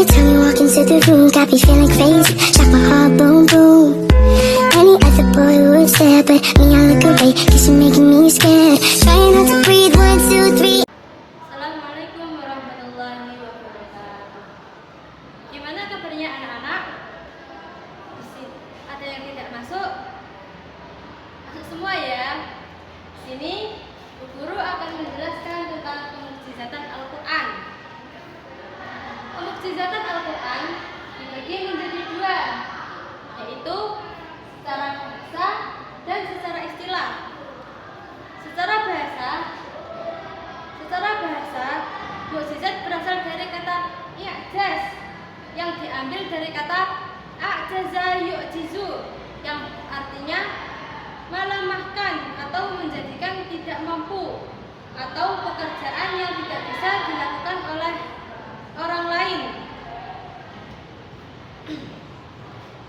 time you walk into the room, got me feeling crazy, shot my heart boom boom. Any other boy would stare, but me I look away, cause you're making me scared. Trying not to breathe, 1, 2, 3. Assalamualaikum warahmatullahi wabarakatuh. Gimana kabarnya anak-anak? Ada yang tidak masuk? Masuk semua ya. Sini Bu Guru akan menjelaskan tentang pemukjizatan Al-Quran. Pemukjizatan Al-Quran dibagi menjadi dua, yaitu secara bahasa dan secara istilah. Secara bahasa, mukjizat berasal dari kata i'jaz yang diambil dari kata a'jaza yu'jizu yang artinya melemahkan atau menjadikan tidak mampu atau pekerjaan yang tidak bisa dilakukan oleh orang lain.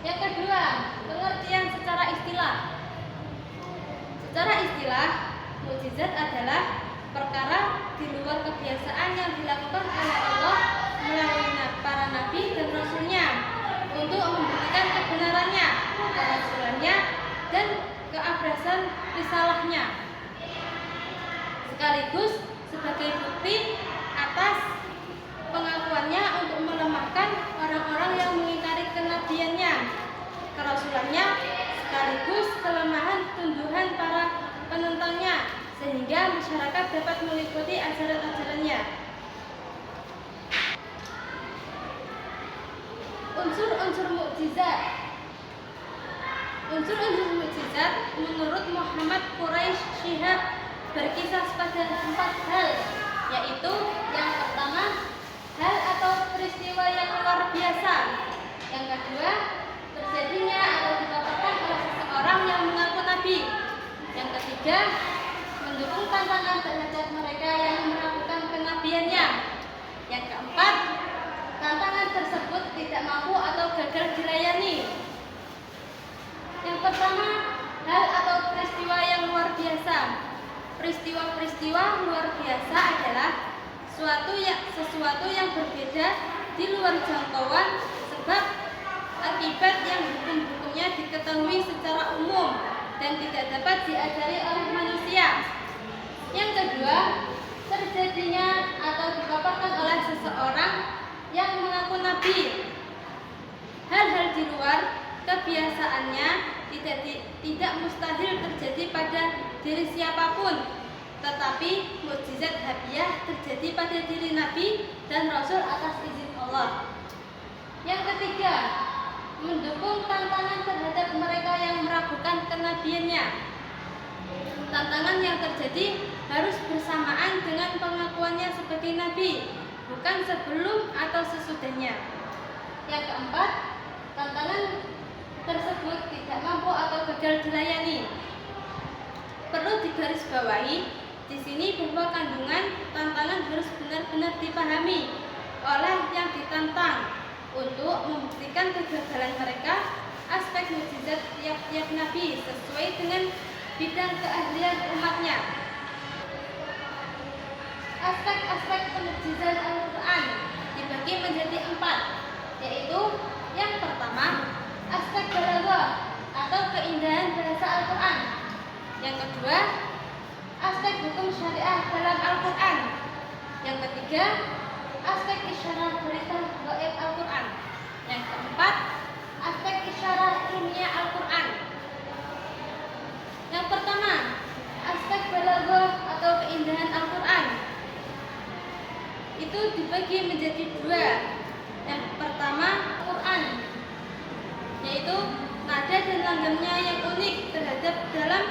Yang kedua, pengertian secara istilah. Secara istilah, mukjizat adalah perkara di luar kebiasaan yang dilakukan oleh Allah melalui para nabi dan rasulnya untuk membuktikan kebenarannya, kerasulannya, dan keabsahan risalahnya, sekaligus sebagai bukti atas pengakuannya untuk melemahkan orang-orang yang mengingkari kenabiannya, kerasulannya, sekaligus kelemahan tumbuhan para penentangnya, sehingga masyarakat dapat mengikuti ajaran-ajarannya. Unsur-unsur mukjizat. Unsur-unsur mukjizat menurut Muhammad Quraisy Shihab berkisah pada 4 hal, yaitu yang pertama, hal atau peristiwa yang luar biasa. Yang kedua, terjadinya atau didapatkan oleh seseorang yang mengaku nabi. Yang ketiga, mendukung tantangan terhadap mereka yang melakukan kenabiannya. Yang keempat, tantangan tersebut tidak mampu atau gagal dilayani. Yang pertama, hal atau peristiwa yang luar biasa. Peristiwa-peristiwa luar biasa adalah sesuatu yang berbeda di luar jangkauan sebab akibat yang hukum-hukumnya diketahui secara umum dan tidak dapat diajari oleh manusia. Yang kedua, terjadinya atau dipaparkan oleh seseorang yang mengaku nabi. Hal-hal di luar kebiasaannya tidak mustahil terjadi pada diri siapapun, tetapi mukjizat hadiah terjadi pada diri nabi dan rasul atas izin Allah. Yang ketiga, mendukung tantangan terhadap mereka yang meragukan kenabiannya. Tantangan yang terjadi harus bersamaan dengan pengakuannya sebagai nabi, bukan sebelum atau sesudahnya. Yang keempat, tantangan tersebut tidak mampu atau gagal dilayani. Perlu digarisbawahi di sini bahwa kandungan tantangan harus benar-benar dipahami oleh yang ditantang untuk membuktikan kegagalan mereka. Aspek mukjizat tiap-tiap nabi sesuai dengan bidang keahlian umatnya. Aspek-aspek pemukjizat Al-Quran dibagi menjadi 4, yaitu yang pertama, aspek balaghah atau keindahan bahasa Al-Quran. Yang kedua, aspek hukum syariah dalam Al-Quran. Yang ketiga, aspek isyarat berita gaib Al-Quran. Yang keempat, aspek isyarat ilmiah Al-Quran. Yang pertama, aspek balaghah atau keindahan Al-Quran itu dibagi menjadi 2. Yang pertama, Al-Quran, yaitu nada dan langgamnya yang unik terhadap dalam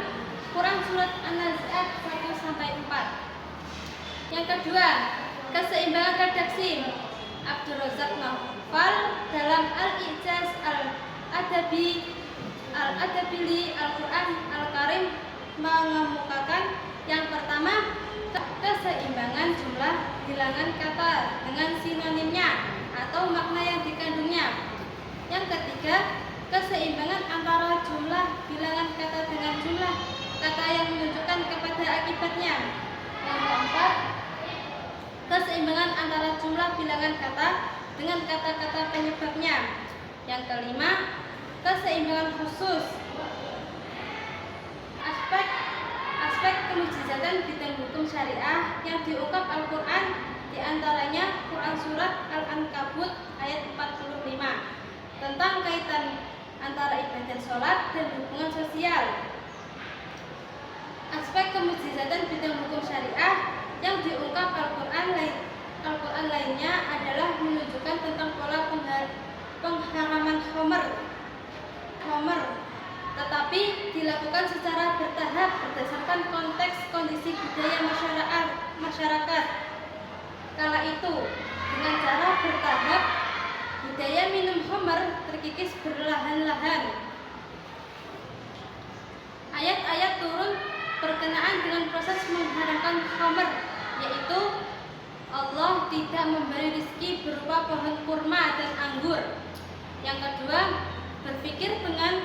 Quran surat An-Nazi'at 1-4. Yang kedua, keseimbangan redaksi. Abdul Razak Naufal dalam Al-I'jaz Al-Adabili Al-Quran Al-Karim mengemukakan yang pertama, keseimbangan jumlah bilangan kata dengan sinonimnya atau makna yang dikandungnya. Yang ketiga, keseimbangan antara jumlah bilangan kata dengan jumlah kata yang menunjukkan kepada akibatnya. Yang keempat, keseimbangan antara jumlah bilangan kata dengan kata-kata penyebabnya. Yang kelima, keseimbangan khusus. Aspek kemujizatan bidang hukum syariah yang diungkap Al-Quran, diantaranya Quran Surat Al-Ankabut ayat 45 tentang kaitan antara ibadah sholat dan hubungan sosial. Aspek kemujizatan bidang hukum syariah yang diungkap Al-Quran lainnya adalah menunjukkan tentang pola pengharaman homer, tetapi dilakukan secara bertahap berdasarkan konteks kondisi budaya masyarakat kala itu. Dengan cara bertahap, budaya minum homer terkikis perlahan-lahan. Ayat-ayat turun berkenaan dengan proses mengharamkan khamr, yaitu Allah tidak memberi rezeki berupa pohon kurma dan anggur. Yang kedua, berpikir dengan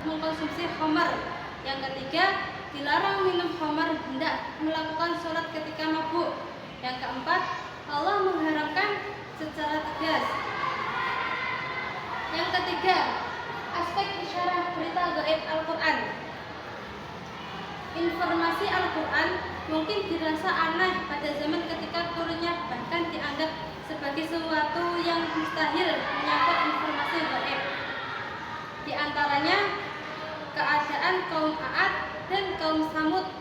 mengkonsumsi khamr. Yang ketiga, dilarang minum khamr, hendak melakukan sholat ketika mabuk. Yang keempat, Allah mengharamkan secara tegas. Yang ketiga, aspek isyarah berita gaib Al-Quran. Informasi Al-Quran mungkin dirasa aneh pada zaman ketika turunnya, bahkan dianggap sebagai sesuatu yang mustahil menyangkut informasi gaib. Di antaranya keadaan kaum Ad dan kaum Samud,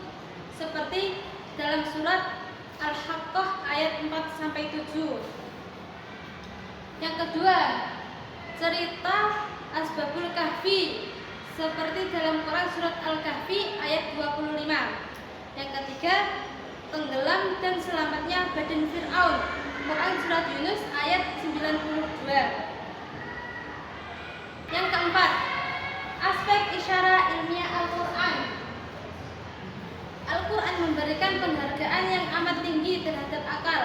seperti dalam surat Al-Haqqah ayat 4-7. Yang kedua, cerita Asbabul Kahfi, seperti dalam Quran surat Al-Kahfi ayat 25. Yang ketiga, tenggelam dan selamatnya badan Fir'aun, Quran surat Yunus ayat 92. Yang keempat, aspek isyarah ilmiah Al-Quran. Al-Quran memberikan penghargaan yang amat tinggi terhadap akal.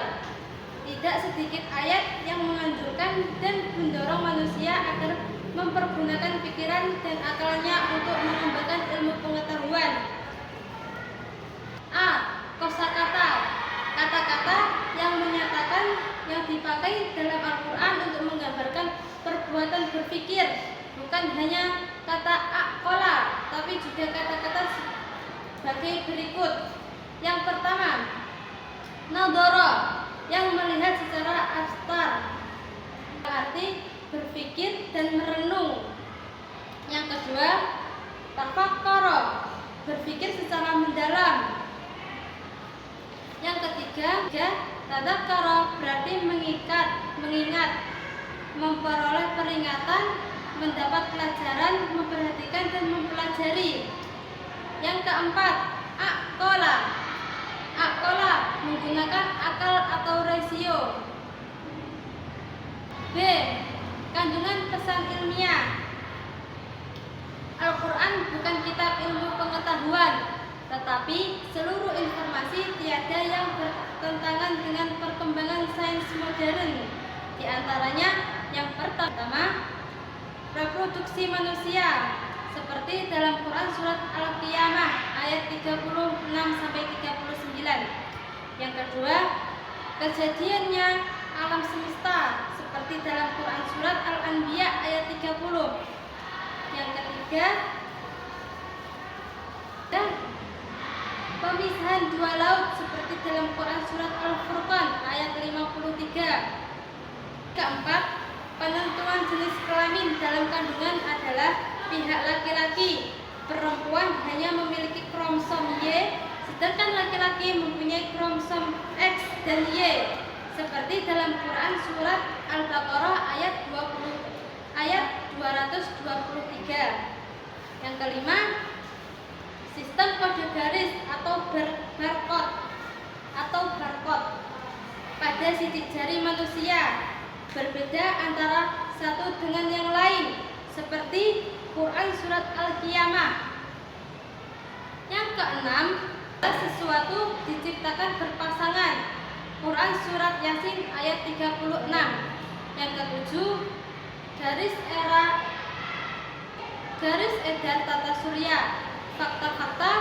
Tidak sedikit ayat yang menganjurkan dan mendorong manusia agar mempergunakan pikiran dan akalnya untuk mengembangkan ilmu pengetahuan. A. Kosakata, kata-kata yang menyatakan yang dipakai dalam Al-Quran untuk menggambarkan perbuatan berpikir, bukan hanya kata akola, tapi juga kata-kata sebagai berikut. Yang pertama, nadoro, yang melihat secara abstrak, arti berpikir dan merenung. Yang kedua, tafakkara, berpikir secara mendalam. Yang ketiga, tadzakkara, berarti mengingat, memperoleh peringatan, mendapat pelajaran, memperhatikan dan mempelajari. Yang keempat, aqala, menggunakan akal atau rasio. B. Kandungan pesan ilmiah. Al-Quran bukan kitab ilmu pengetahuan, tetapi seluruh informasi tiada yang bertentangan dengan perkembangan sains modern. Di antaranya yang pertama, reproduksi manusia, seperti dalam Quran surat Al-Qiyamah ayat 36-39. Yang kedua, kejadiannya alam semesta, seperti dalam Quran surat Al-Anbiya ayat 30. Yang ketiga, pemisahan dua laut, seperti dalam Quran surat Al-Furqan ayat 53. Keempat, penentuan jenis kelamin dalam kandungan adalah pihak laki-laki. Perempuan hanya memiliki kromosom Y, sedangkan laki-laki mempunyai kromosom X dan Y, seperti dalam Quran surat Al-Baqarah ayat 223. Yang kelima, sistem kode garis atau barcode pada sidik jari manusia berbeda antara satu dengan yang lain, seperti Quran surat Al-Qiyamah. Yang keenam, sesuatu diciptakan berpasangan, Quran surat Yasin ayat 36. Yang ketujuh, garis edar tata surya, fakta-fakta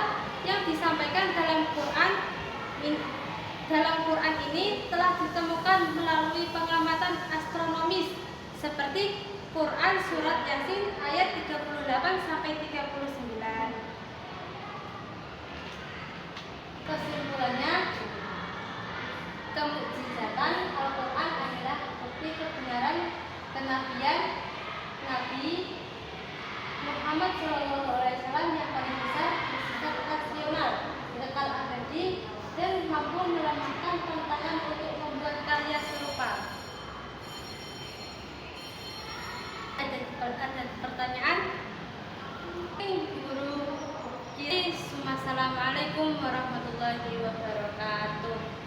yang disampaikan dalam Quran ini telah ditemukan melalui pengamatan seperti Quran surat Yasin ayat 38 sampai 39. Kesimpulannya, kemukjizatan Al-Quran adalah bukti kebenaran kenabian Nabi Muhammad SAW yang paling besar, bersifat rasional, kekal abadi, dan mampu melemahkan tantangan untuk membuat karya serupa. Ada pertanyaan? Guru kiri. Assalamualaikum warahmatullahi wabarakatuh.